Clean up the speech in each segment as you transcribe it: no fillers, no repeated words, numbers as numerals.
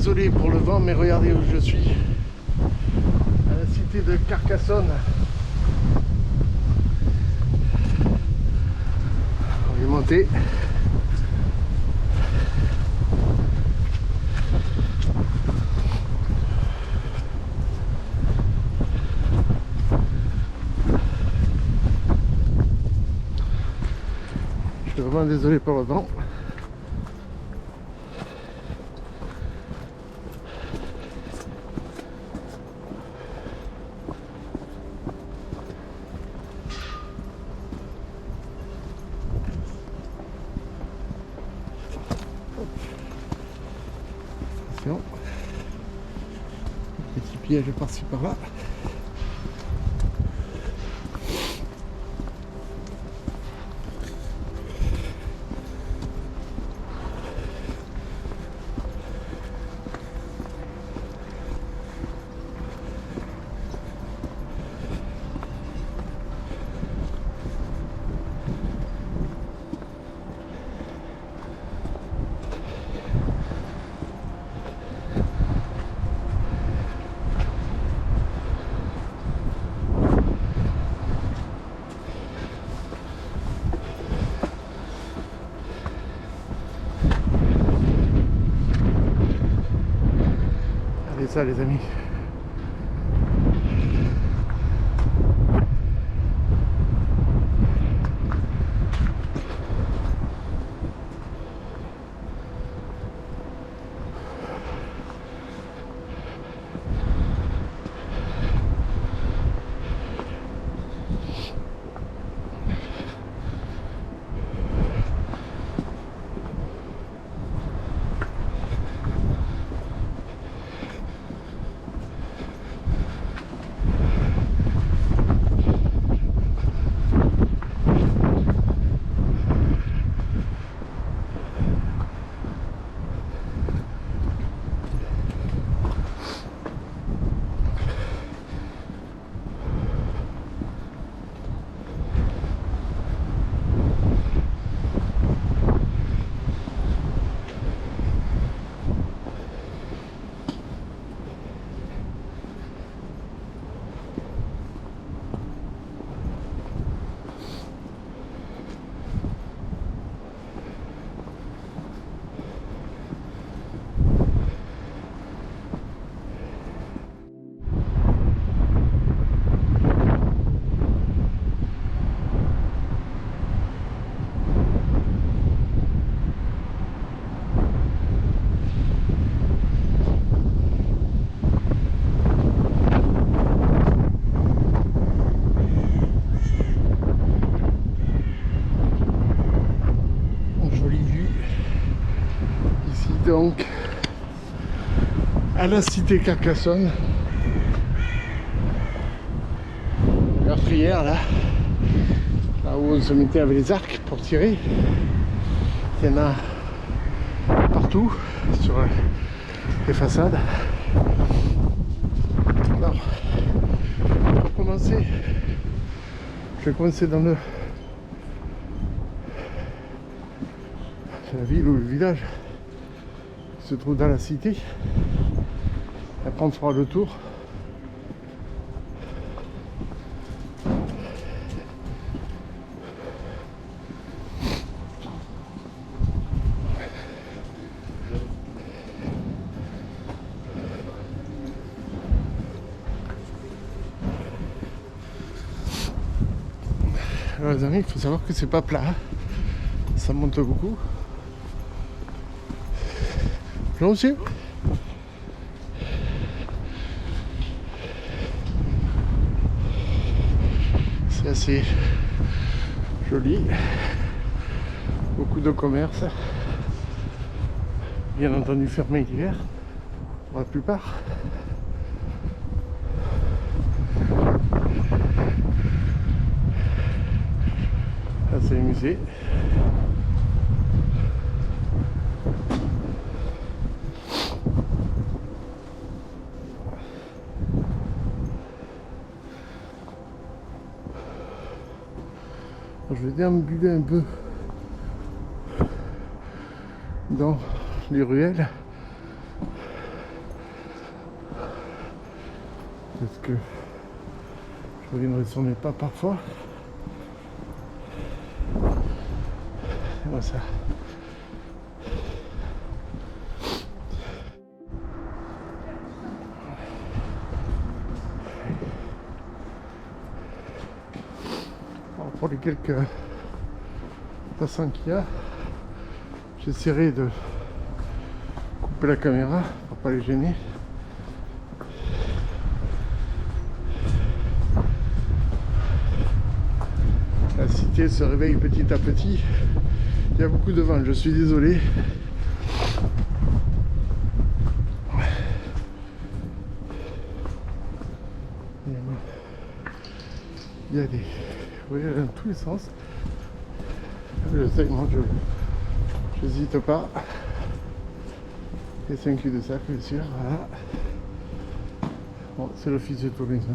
désolé pour le vent, mais regardez où je suis. À la cité de Carcassonne. On est monté. Je suis vraiment désolé pour le vent. Attention. Petit piège par-ci par-là. Allez ça les amis. Donc à la cité Carcassonne, meurtrière là où on se mettait avec les arcs pour tirer. Il y en a partout sur les façades. Alors pour commencer, je vais commencer dans la ville ou le village se trouve dans la cité. Après on fera le tour. Alors les amis, il faut savoir que c'est pas plat, ça monte beaucoup. Non monsieur. C'est assez joli. Beaucoup de commerces. Bien entendu fermé l'hiver pour la plupart. Là c'est le musée. Je vais déambuler un peu dans les ruelles Peut-être que je reviendrai sur mes pas parfois. Et voilà ça. Alors pour les quelques passants qu'il y a, j'essaierai de couper la caméra pour pas les gêner. La cité se réveille petit à petit. Il y a beaucoup de vent, je suis désolé. Il y a des... Oui, dans tous les sens. Je sais, moi je n'hésite pas. Et c'est un cul de sac, bien sûr. Voilà. Bon, c'est l'office de tourisme.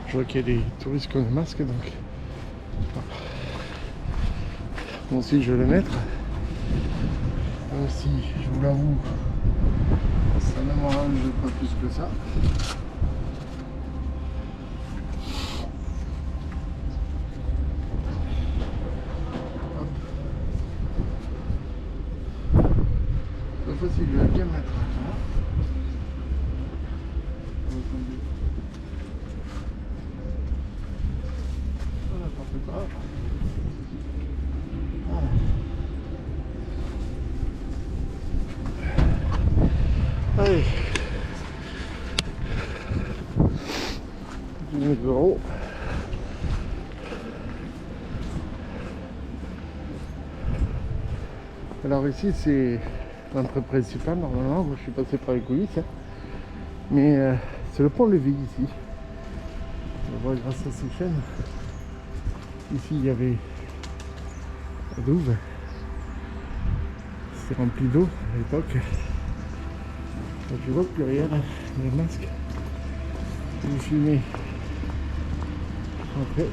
Je vois qu'il y a des touristes qui ont des masques, donc moi aussi je vais le mettre. Même si je vous l'avoue, ça ne m'arrange pas plus que ça. Hop. Cette fois-ci je vais bien mettre. Allez, 19 €. Alors ici c'est l'entrée principale normalement. Moi je suis passé par les coulisses, hein. Mais c'est le pont-levis ici. On voit grâce à ces chaînes. Ici il y avait la douve. C'était rempli d'eau à l'époque. Je vois plus rien, le masque. Je vais filmer après.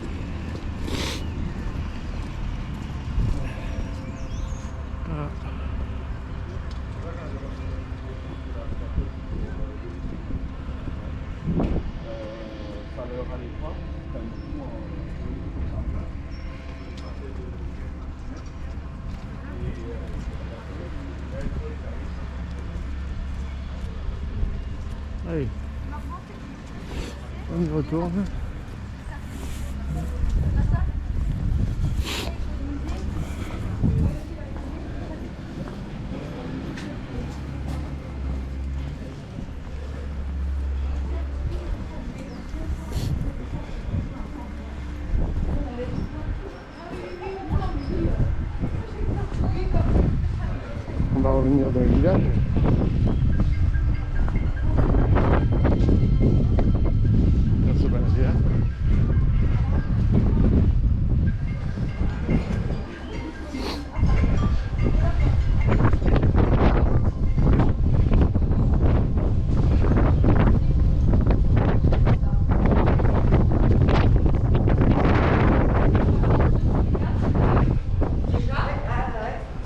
Voilà. Allez, on y retourne. On va revenir dans le village.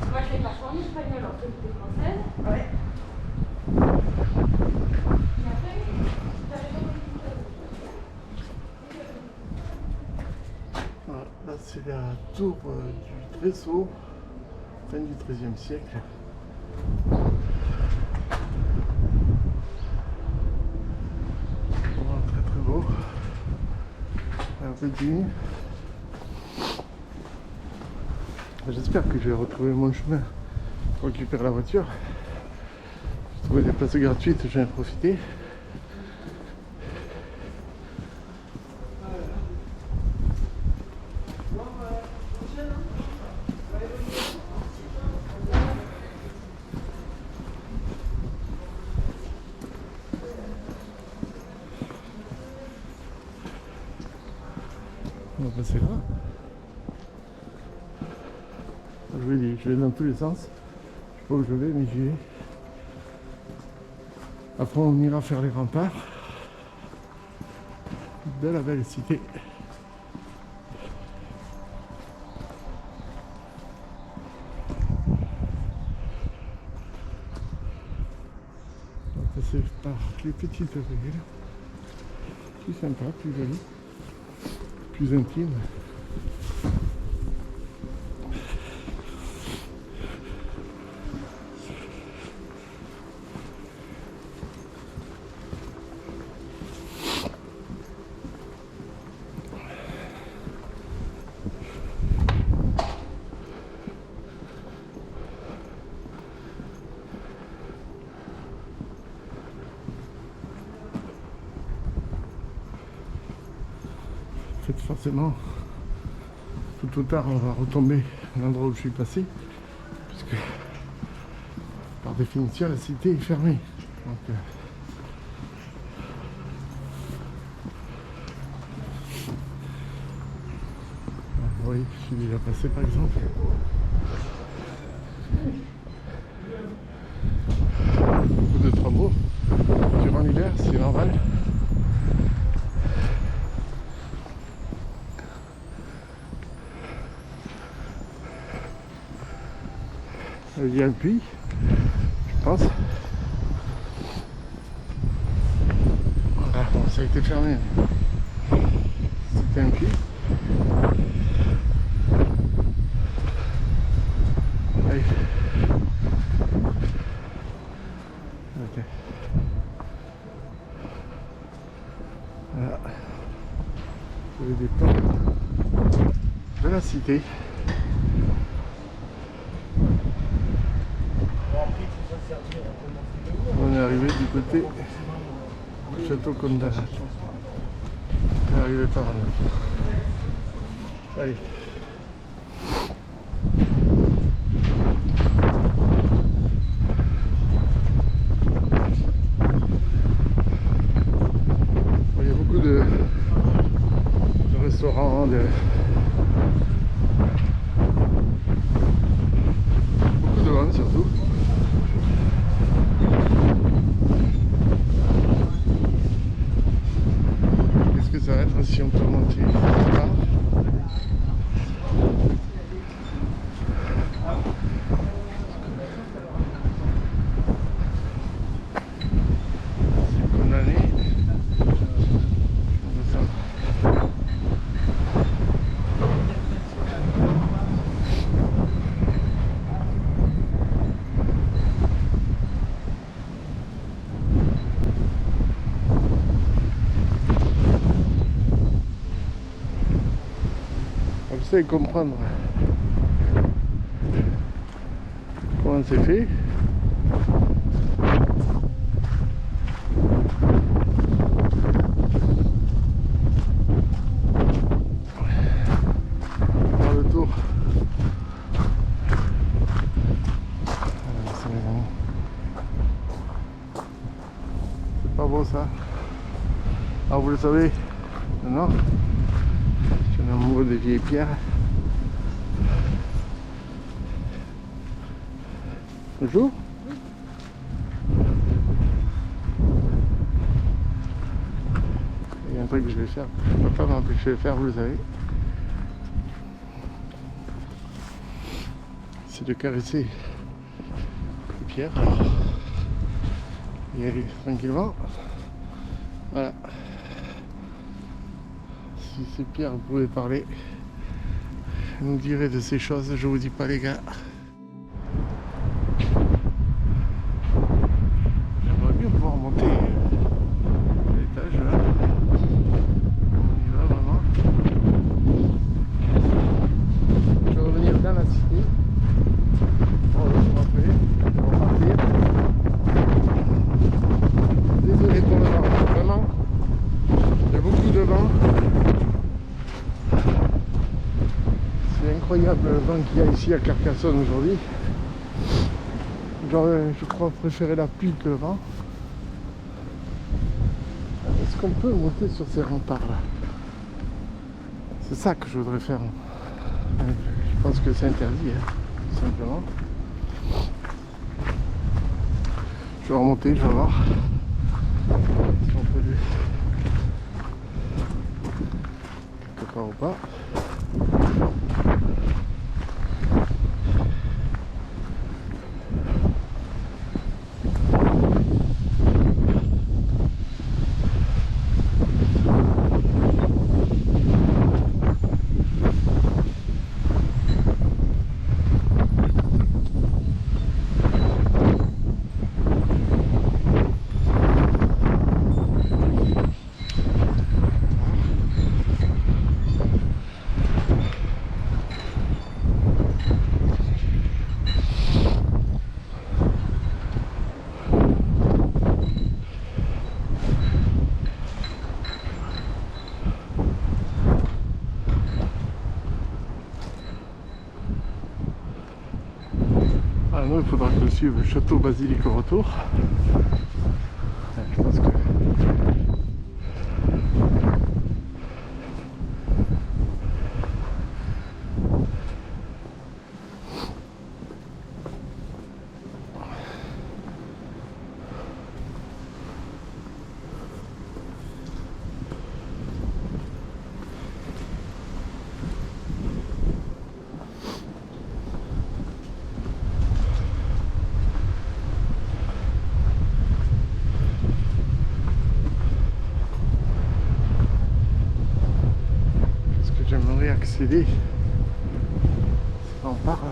Moi, je fais pas ça en espagnol, en fait. tour du Trésor, fin du XIIIe siècle. Vraiment très très beau. Un peu de ligne. J'espère que je vais retrouver mon chemin pour récupérer la voiture. J'ai trouvé des places gratuites, j'en ai profité. On va passer là. Je vais dans tous les sens. Je sais pas où je vais, mais j'y vais. Après, on ira faire les remparts de la belle cité. On va passer par les petites ruelles. Plus sympa, plus joli, plus intime. En fait, forcément, tout ou tard, on va retomber à l'endroit où je suis passé, puisque par définition, la cité est fermée. Donc, oui, je suis déjà passé par exemple. Beaucoup de travaux durant l'hiver, c'est normal. Il y a un puits, je pense. Ah, bon, ça a été fermé. C'était un puits. Allez. Ok. Voilà. Vous avez des plans de la cité. On est arrivé du côté du château Condat. On est arrivé par là. Allez. Il y a beaucoup de restaurants, beaucoup de monde surtout. Qu'est-ce que ça va être si on peut monter là? Vous savez comprendre comment c'est fait. Dans le tour. C'est pas beau ça. Ah, vous le savez, non? Je suis un amoureux des vieilles pierres. Bonjour. Il y a un truc que je vais faire, je ne peux pas m'empêcher de faire, vous le savez. C'est de caresser les pierres. Alors, y aller tranquillement. Voilà. Si ces pierres pouvaient parler, nous dirait de ces choses, je vous dis pas les gars. J'aimerais bien pouvoir monter l'étage là. On y va vraiment. Je vais revenir dans la cité. On va se rappeler, on va partir. Désolé pour le vent, vraiment. Il y a beaucoup de vent. C'est incroyable le vent qu'il y a ici à Carcassonne aujourd'hui. Je crois préférer la pluie que le vent. Est-ce qu'on peut monter sur ces remparts là? C'est ça que je voudrais faire. Je pense que c'est interdit, hein, tout simplement. Je vais remonter, je vais voir si on peut aller quelque part ou pas. Il faudra que je suive le château basilique au retour. Je pense que j'aimerais accéder on part là.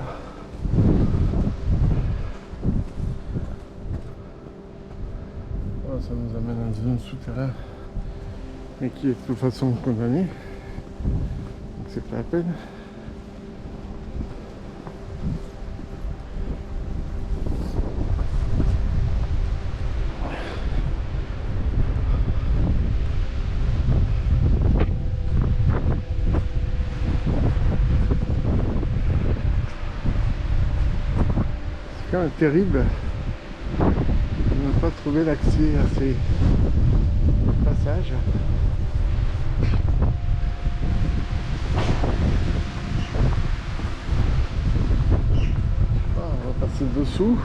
Oh, ça nous amène dans un souterrain mais qui est de toute façon condamné, donc c'est pas la peine. C'est quand même terrible de ne pas trouver l'accès à ces passages. Ah, on va passer dessous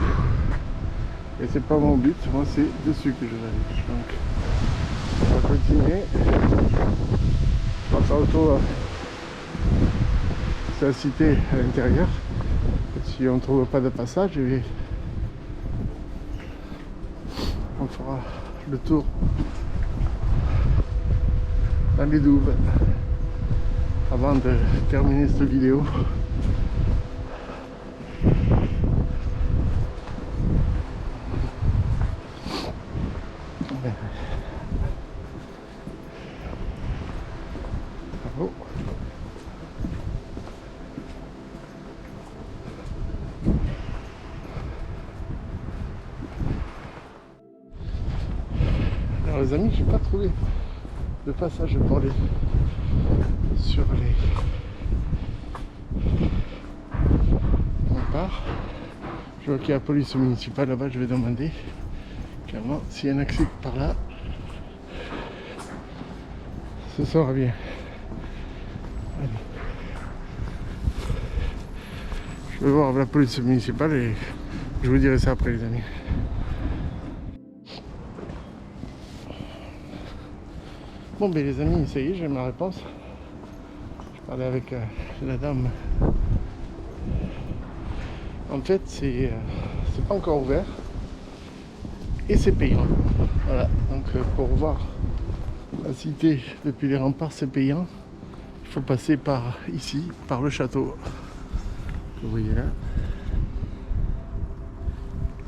et c'est pas mon but, moi c'est dessus que je vais aller. Donc on va continuer. On va faire le tour de la cité à l'intérieur. Si on ne trouve pas de passage, on fera le tour dans les douves avant de terminer cette vidéo. Bravo. Alors les amis, j'ai pas trouvé de passage pour aller sur les remparts. Je vois qu'il y a la police municipale là-bas, je vais demander clairement s'il y a un accès par là. Ce sera bien. Allez. Je vais voir la police municipale et je vous dirai ça après les amis. Bon ben les amis, ça y est, j'ai ma réponse. Je parlais avec la dame. En fait, c'est pas encore ouvert et c'est payant. Voilà, donc pour voir la cité depuis les remparts, c'est payant. Il Il faut passer par ici, par le château. Vous voyez là.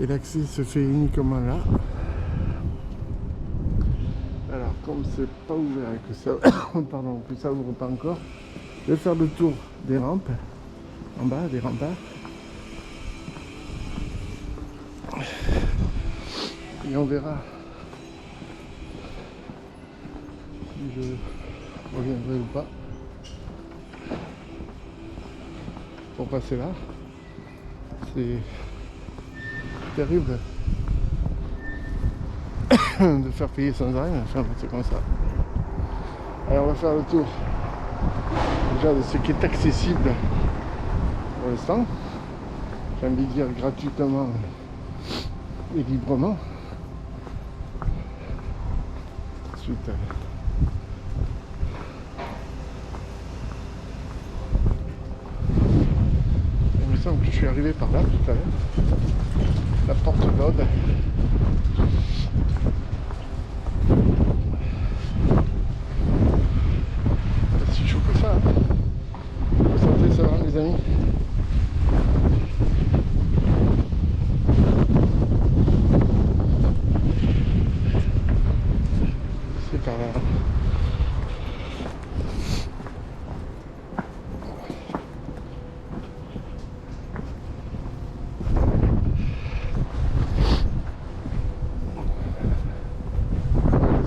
Et l'accès se fait uniquement là. Alors comme c'est pas ouvert et que ça, pardon, que ça ouvre pas encore, je vais faire le tour des rampes, en bas des remparts. Et on verra si je reviendrai ou pas pour passer là. C'est terrible de faire payer sans arrêt, enfin c'est comme ça. Alors on va faire le tour déjà de ce qui est accessible pour l'instant. J'ai envie de dire gratuitement et librement. Ensuite, il me semble que je suis arrivé par là tout à l'heure. La porte d'Aude. Pas si chaud que ça. Vous sentez ça, hein, les amis? C'est par là.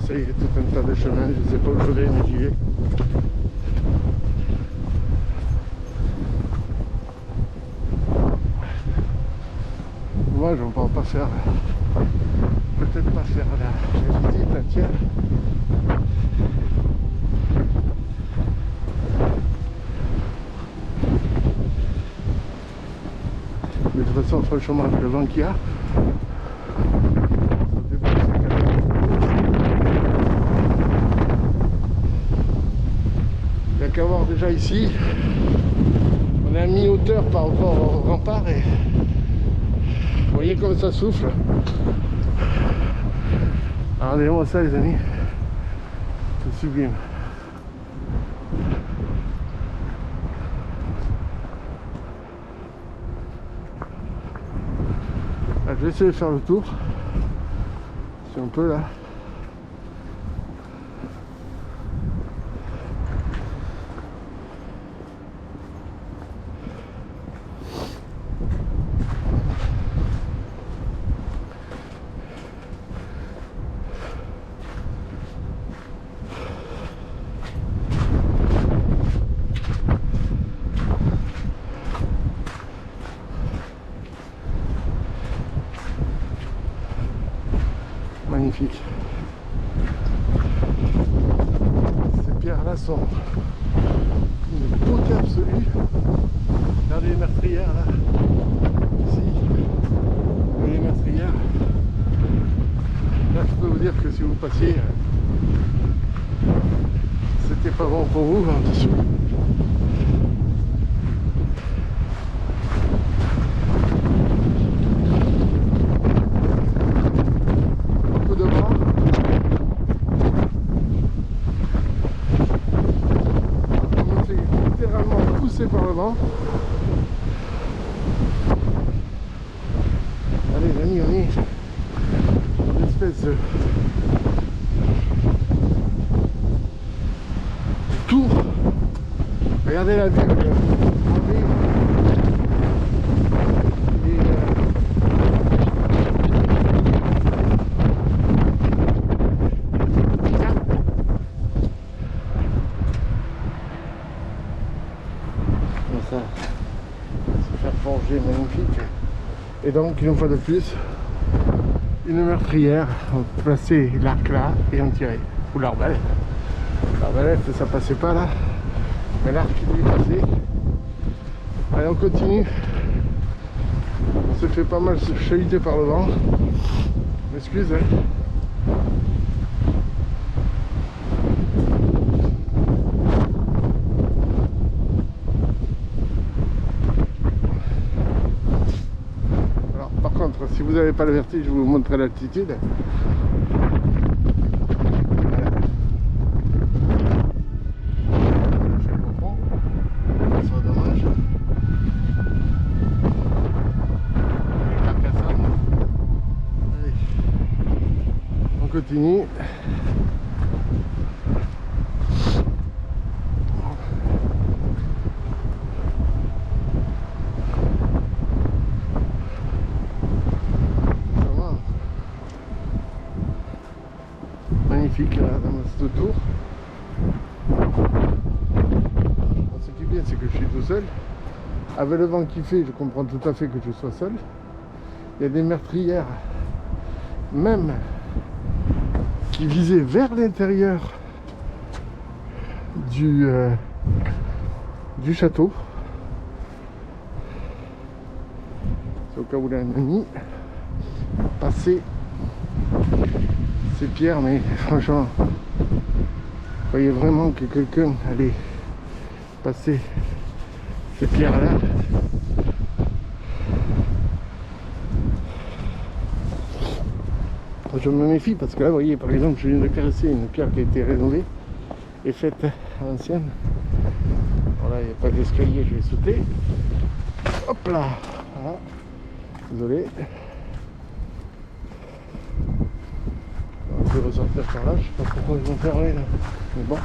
Ça y est, tout un tas de chemins, je ne sais pas où je vais, mais j'y vais. Moi, je ne vais pas faire, peut-être pas faire la visite entière. Mais de toute façon, franchement, avec le vent qu'il y a, il n'y a qu'à voir déjà ici, on est à mi-hauteur par rapport au rempart et vous voyez comme ça souffle. Alors regardez-moi ça les amis, c'est sublime. Alors, je vais essayer de faire le tour, si on peut là. Magnifique. Ces pierres-là sont une beauté absolue. Regardez les meurtrières là. Ici, les meurtrières. Là, je peux vous dire que si vous passiez, c'était pas bon pour vous en dessous. Par le vent. Allez les amis, on est une espèce de tour. Regardez la vue. Ça, se faire forger, magnifique. Et donc une fois de plus, une meurtrière, on plaçait l'arc là et on tirait, ou l'arbalète. L'arbalète ça passait pas là, mais l'arc il est passé. Allez on continue, on se fait pas mal chahuter par le vent, m'excuse hein. Si vous n'avez pas le vertige, je vais vous montrer l'altitude. Voilà. continue. Vraiment magnifique là dans ce tour. Ce qui est bien, c'est que je suis tout seul. Avec le vent qui fait, je comprends tout à fait que je sois seul. Il y a des meurtrières, même qui visaient vers l'intérieur du château. C'est au cas où il a un ami passer ces pierres, mais franchement, vous voyez vraiment que quelqu'un allait passer ces pierres là. Je me méfie parce que là, vous voyez, par exemple, je viens de caresser une pierre qui a été rénovée et faite à l'ancienne. Voilà, il n'y a pas d'escalier, je vais sauter. Hop là, voilà. Désolé. On peut ressortir par là, je sais pas pourquoi ils vont fermer là. Mais bon.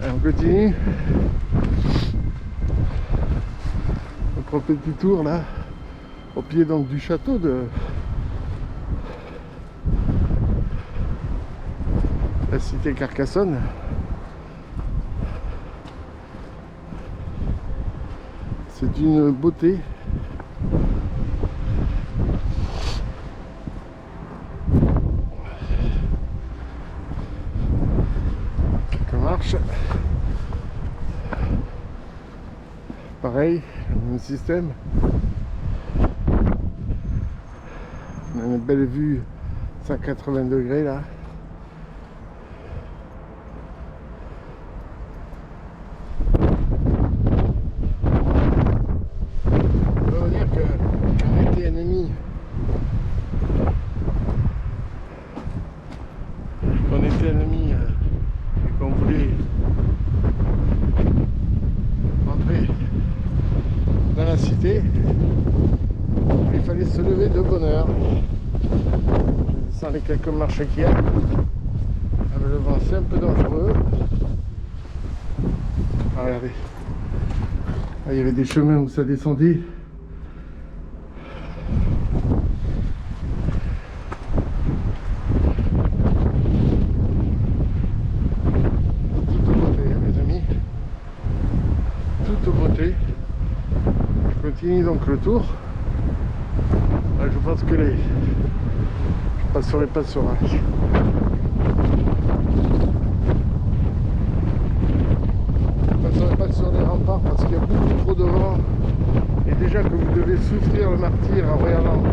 Allez, on continue. Notre petit tour là, au pied donc du château de la cité Carcassonne. C'est une beauté. Quelques marches. Pareil, le même système. On a une belle vue 180 degrés là. Et qu'on voulait rentrer dans la cité, il fallait se lever de bonne heure. Je descends les quelques marches qu'il y a. Avec le vent, c'est un peu dangereux. Ah, regardez, là, il y avait des chemins où ça descendait. Je continue donc le tour. Là, je pense que je passerai pas sur un. Je passerai pas sur les remparts parce qu'il y a beaucoup trop de vent. Et déjà que vous devez souffrir le martyre en regardant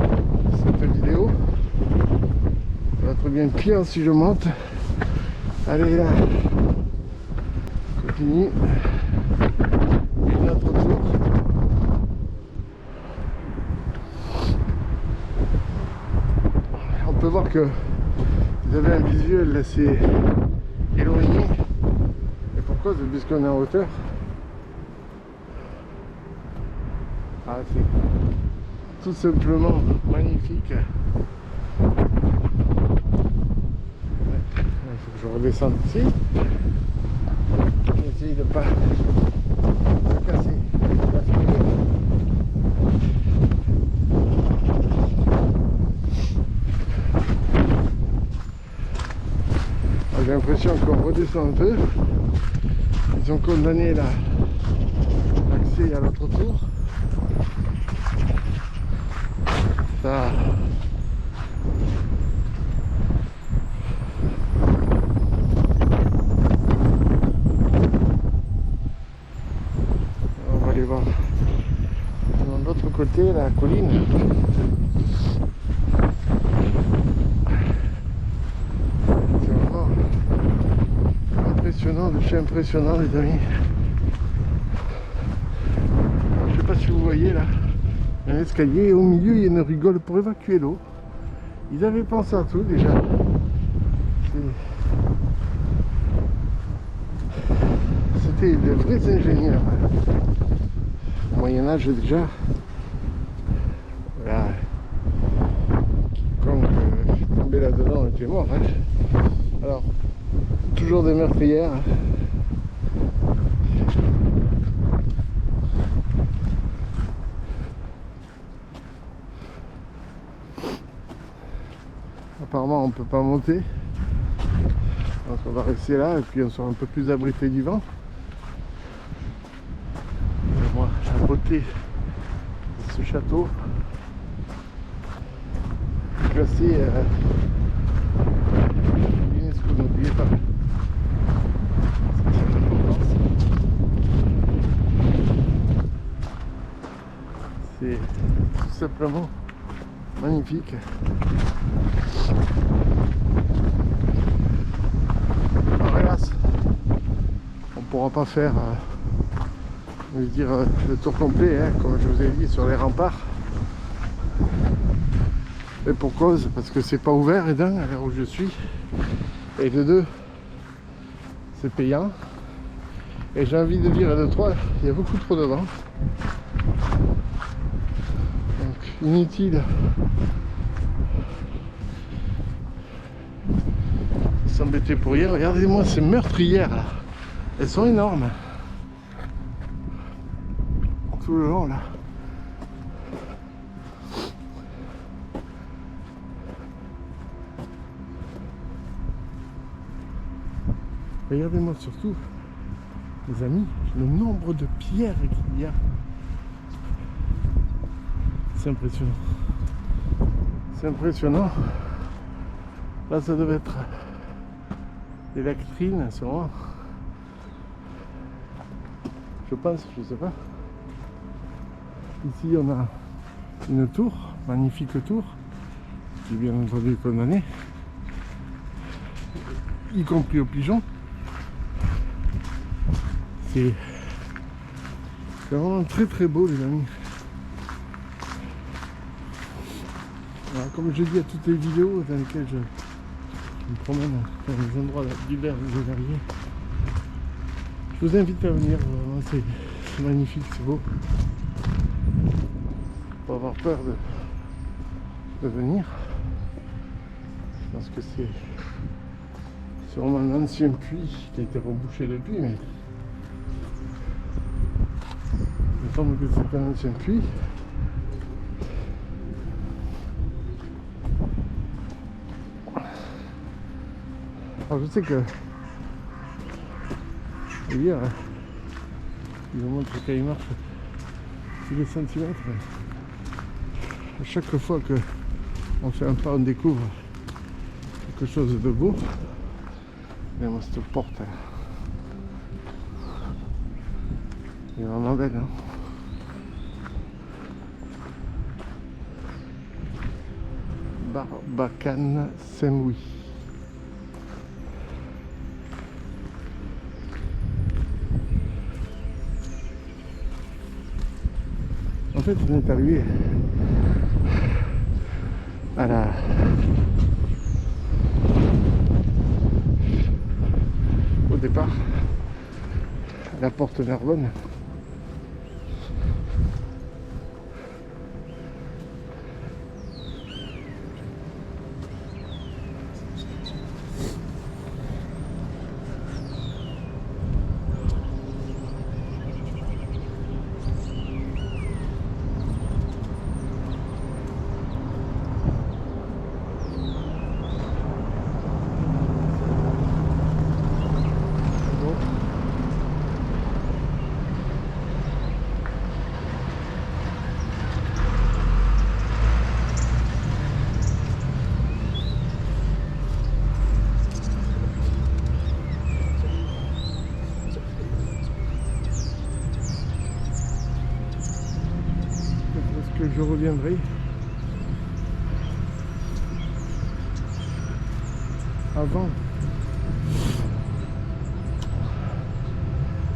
cette vidéo, ça va être bien pire si je monte. Allez là, continue. Notre tour. On peut voir que vous avez un visuel assez éloigné. Et pourquoi? C'est puisqu'on est en hauteur. Ah, c'est tout simplement magnifique. Il faut que je redescende ici. J'essaye de ne pas casser la figure. J'ai l'impression qu'on redescend un peu. Ils ont condamné l'accès à l'autre tour. Ça. On va aller voir de l'autre côté la colline. C'est impressionnant les amis. Alors, je sais pas si vous voyez là, il y a un escalier et au milieu il y a une rigole pour évacuer l'eau. Ils avaient pensé à tout déjà. C'était de vrais ingénieurs. Au Moyen-Âge déjà. Voilà. Quiconque bon, hein. Alors, toujours des meurtrières. Apparemment on peut pas monter. Donc on va rester là et puis on sera un peu plus abrité du vent. Et moi, la beauté de ce château classé UNESCO, n'oubliez pas. C'est une importance. C'est tout simplement magnifique. Alors hélas, on ne pourra pas faire je veux dire, le tour complet, hein, comme je vous ai dit, sur les remparts. Et pour cause, parce que c'est pas ouvert, et d'un, à l'heure où je suis, et de deux, c'est payant. Et j'ai envie de dire, et de trois, il y a beaucoup trop de vent. Donc inutile de s'embêter pour rien. Regardez-moi ces meurtrières là, elles sont énormes. Tout le long là. Regardez-moi surtout, les amis, le nombre de pierres qu'il y a. C'est impressionnant. C'est impressionnant. Là, ça devait être des latrines, sûrement. Je pense, je sais pas. Ici, on a une tour, magnifique tour, qui est bien entendu condamnée, y compris aux pigeons. C'est vraiment très très beau, les amis. Alors, comme je dis à toutes les vidéos dans lesquelles je me promène dans des endroits divers et variés, je vous invite à venir, vraiment c'est magnifique, c'est beau. Pas avoir peur de venir. Je pense que c'est vraiment un ancien puits qui a été rebouché depuis, mais il me semble que c'est un ancien puits. Alors je sais que hier ils vous montrent quand il marche tous les centimètres. À chaque fois que on fait un pas, on découvre quelque chose de beau. Et moi cette porte elle est vraiment belle, hein. Barbacane Saint-Louis. En fait, on est arrivé au départ à la porte Narbonne. Je reviendrai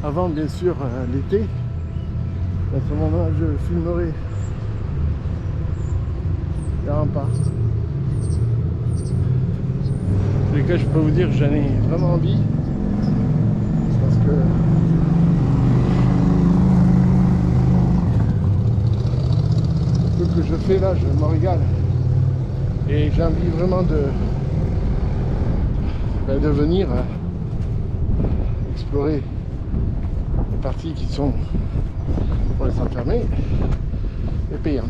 avant bien sûr l'été. À ce moment-là, je filmerai les remparts. En tous les cas, je peux vous dire que j'en ai vraiment envie, parce que ce que je fais là, je me régale et j'ai envie vraiment de de venir explorer les parties qui sont pour les enfermer et payantes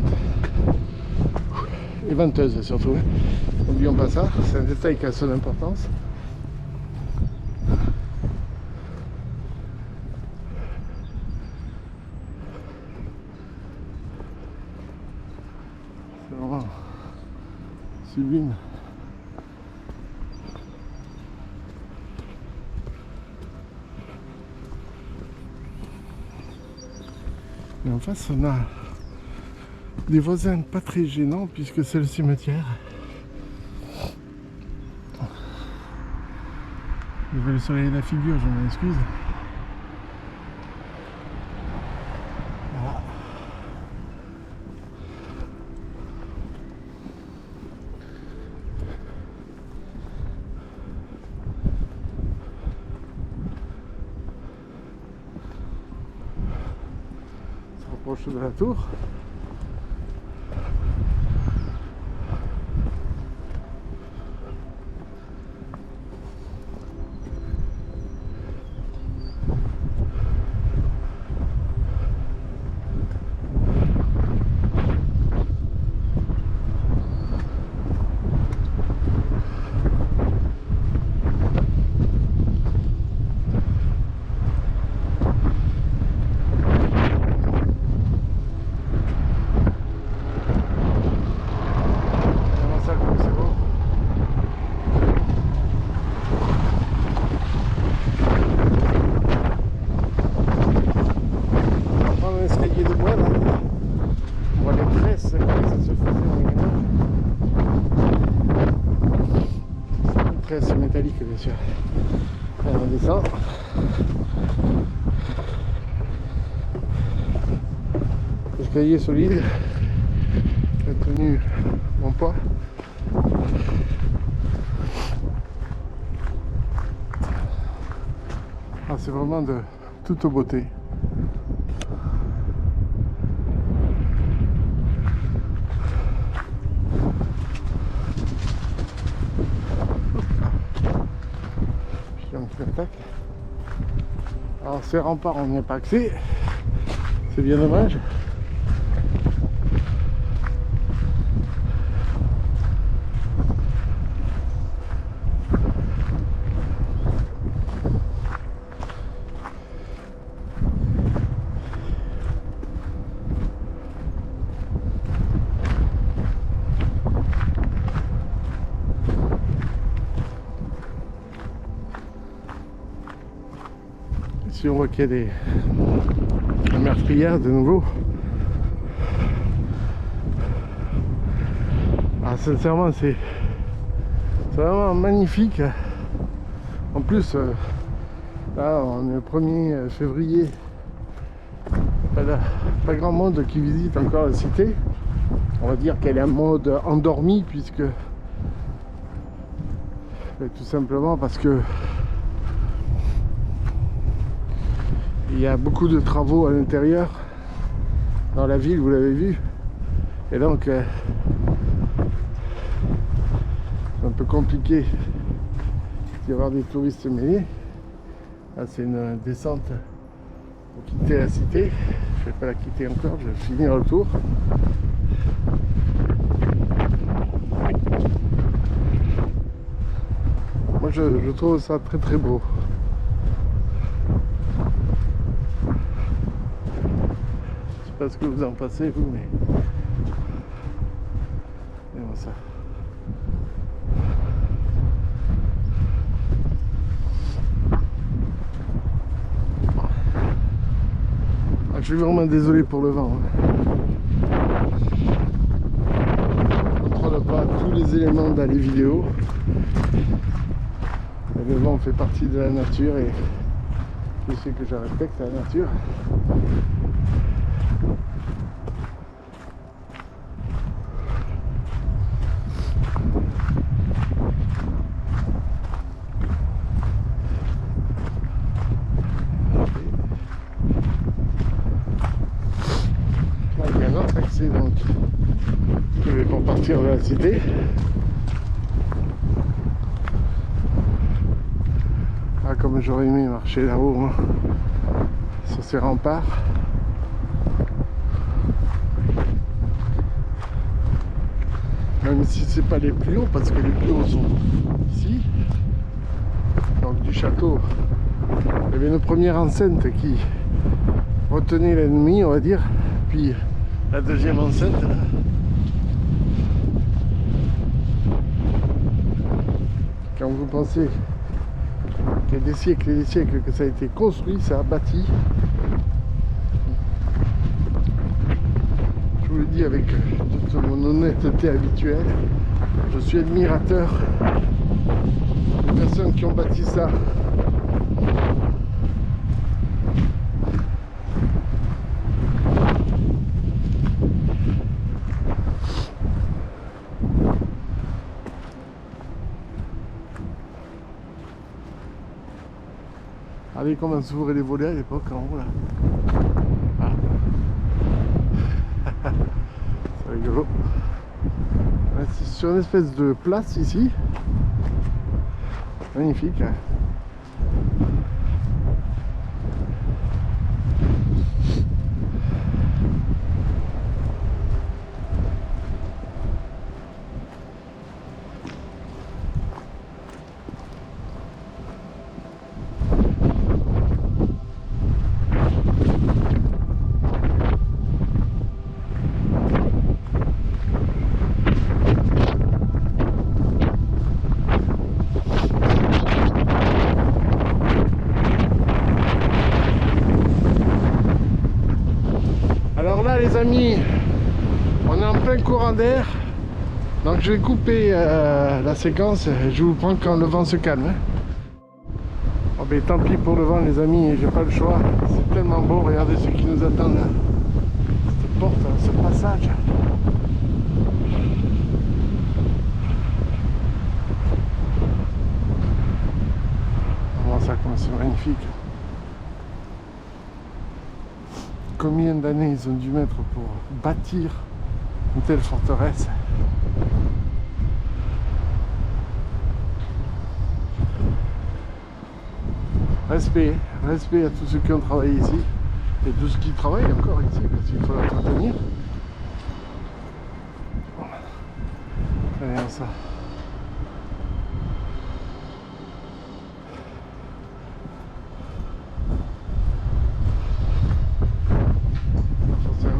et venteuses surtout. N'oublions pas ça, c'est un détail qui a son importance. C'est vraiment sublime. Et en face, on a des voisins pas très gênants puisque c'est le cimetière. Je vais le soleil la figure, je m'en excuse. Voilà. On se rapproche de la tour. Tresse métallique bien sûr. Alors on descend. Escalier solide. J'ai tenu mon poids. Ah, c'est vraiment de toute beauté. Alors ces remparts on n'y a pas accès, c'est bien dommage. Ici on voit qu'il y a des meurtrières de nouveau. Ah, sincèrement c'est vraiment magnifique. En plus là on est le 1er février. Pas grand monde qui visite encore la cité. On va dire qu'elle est en mode endormi puisque tout simplement parce que il y a beaucoup de travaux à l'intérieur dans la ville, vous l'avez vu, et donc c'est un peu compliqué d'y avoir des touristes mêlés. Là c'est une descente pour quitter la cité. Je vais pas la quitter encore, je vais finir le tour. Moi je trouve ça très très beau. Je sais pas ce que vous en pensez vous, mais regardez-moi ça. Ah, je suis vraiment désolé pour le vent. Je ne contrôle pas tous les éléments dans les vidéos. Le vent fait partie de la nature et je sais que je respecte la nature. Il y a un autre accès donc je vais pour partir de la cité. comme j'aurais aimé marcher là-haut, hein, sur ces remparts. Même si c'est pas les plus hauts, parce que les plus hauts sont ici. Donc du château, il y avait une première enceinte qui retenait l'ennemi, on va dire. Puis la deuxième enceinte là. Quand vous pensez qu'il y a des siècles et des siècles que ça a été construit, ça a bâti. Je vous le dis avec toute mon honnêteté habituelle, je suis admirateur des personnes qui ont bâti ça. Regardez comment s'ouvraient les volets à l'époque en haut là. Ah. C'est rigolo. C'est sur une espèce de place ici. Magnifique. Hein. Les amis, on est en plein courant d'air, donc je vais couper la séquence et je vous prends quand le vent se calme. Hein. Oh ben tant pis pour le vent les amis, j'ai pas le choix, c'est tellement beau, regardez ce qui nous attend là, cette porte, ce passage. Comment ça, comme c'est magnifique. Combien d'années ils ont dû mettre pour bâtir une telle forteresse. Respect, respect à tous ceux qui ont travaillé ici et tous ceux qui travaillent encore ici parce qu'il faut l'entretenir. Regardez ça.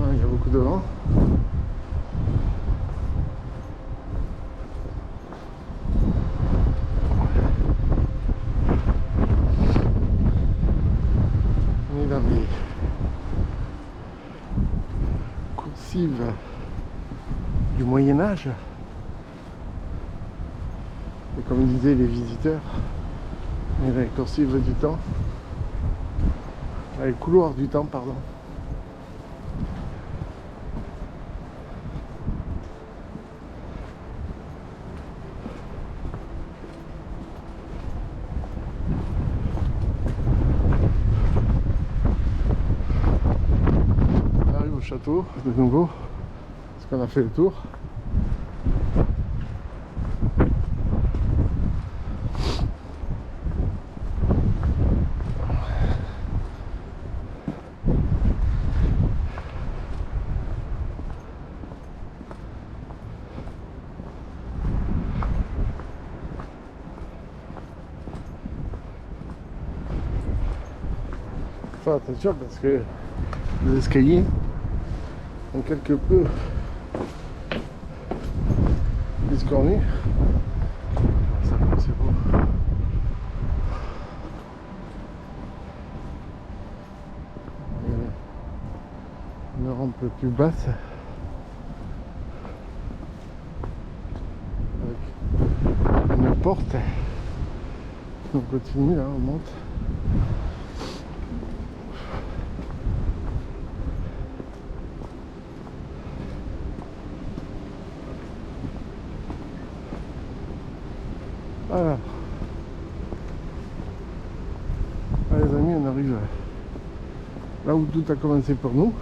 Il y a beaucoup de vent. On est dans les coursives du Moyen-Âge. Et comme disaient les visiteurs, on est dans les coursives du temps. Les couloirs du temps, pardon. Château de nouveau parce qu'on a fait le tour. Faut faire attention parce que les escaliers ont quelque peu discornus. Ça c'est beau. Une rampe plus basse avec une porte. On continue là, on monte. Alors, les amis, on arrive là où tout a commencé pour nous.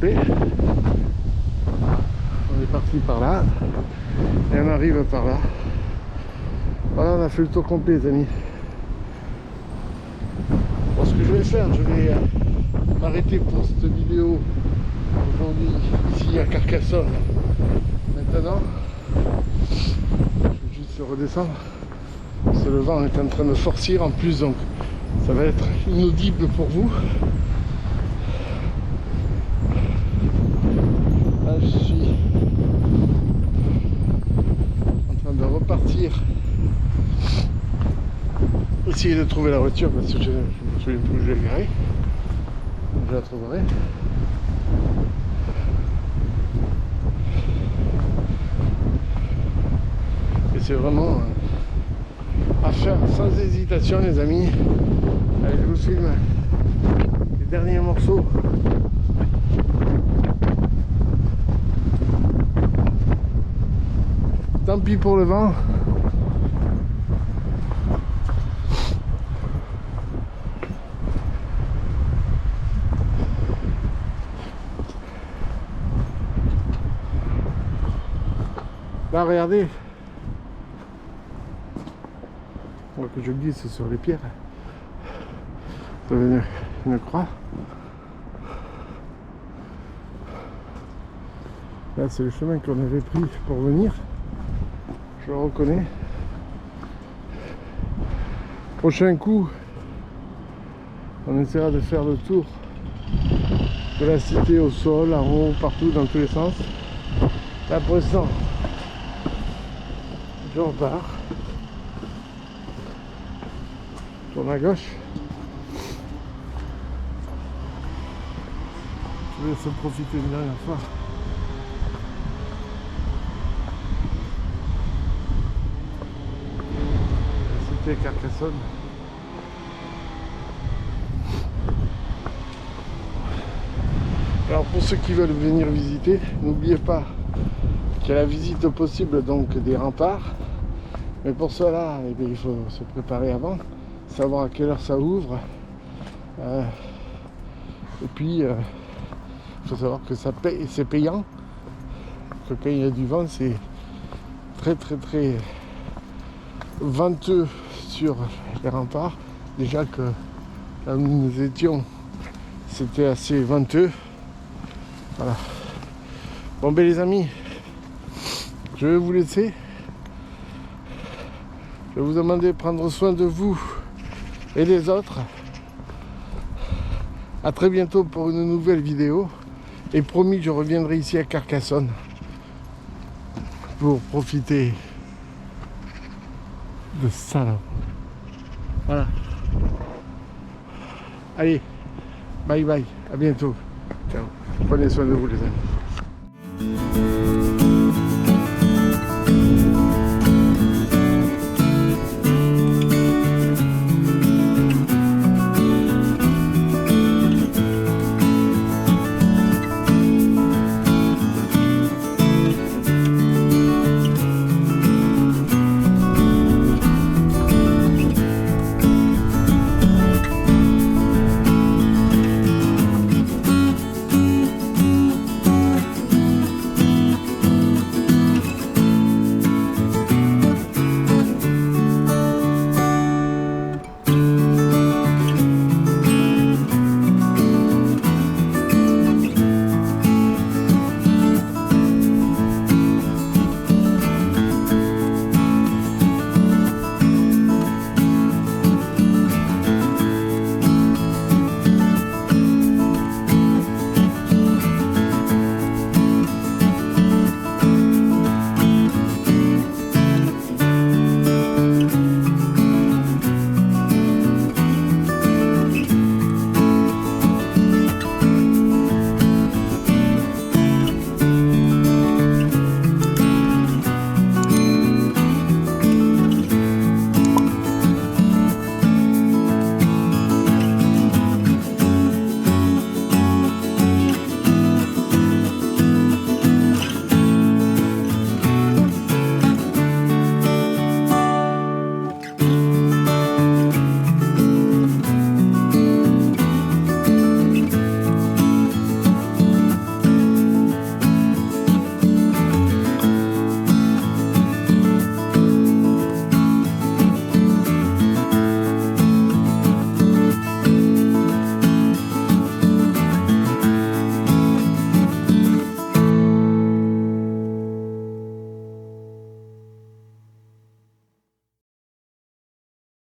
complet. On est parti par là et on arrive par là. Voilà, on a fait le tour complet les amis. Bon, ce que je vais faire, je vais m'arrêter pour cette vidéo aujourd'hui ici à Carcassonne. Maintenant, je vais juste redescendre parce que le vent est en train de forcir en plus, donc ça va être inaudible pour vous. Là, je suis en train de repartir, essayer de trouver la voiture parce que je me souviens plus où je l'ai garée. Je la trouverai. Et c'est vraiment à faire sans hésitation les amis. Allez, je vous filme les derniers morceaux. Tant pis pour le vent. Là, regardez. On voit que je glisse sur les pierres. Ça va une croix. Là, c'est le chemin qu'on avait pris pour venir. Je le reconnais. Prochain coup, on essaiera de faire le tour de la cité au sol, en haut, partout, dans tous les sens. Là, pour l'instant, je repars. Je tourne à gauche. Je vais laisser profiter une dernière fois. C'était Carcassonne. Alors pour ceux qui veulent venir visiter, n'oubliez pas qu'il y a la visite possible donc des remparts. Mais pour cela, eh bien, il faut se préparer avant, savoir à quelle heure ça ouvre. Et puis, il faut savoir que c'est payant. Que quand il y a du vent, c'est très venteux sur les remparts. Déjà que là où nous étions, c'était assez venteux. Voilà. Bon ben les amis, je vais vous laisser. Je vais vous demander de prendre soin de vous et des autres. A très bientôt pour une nouvelle vidéo. Et promis, je reviendrai ici à Carcassonne pour profiter de ça là. Voilà. Allez, bye bye, à bientôt. Ciao. Prenez soin de vous les amis.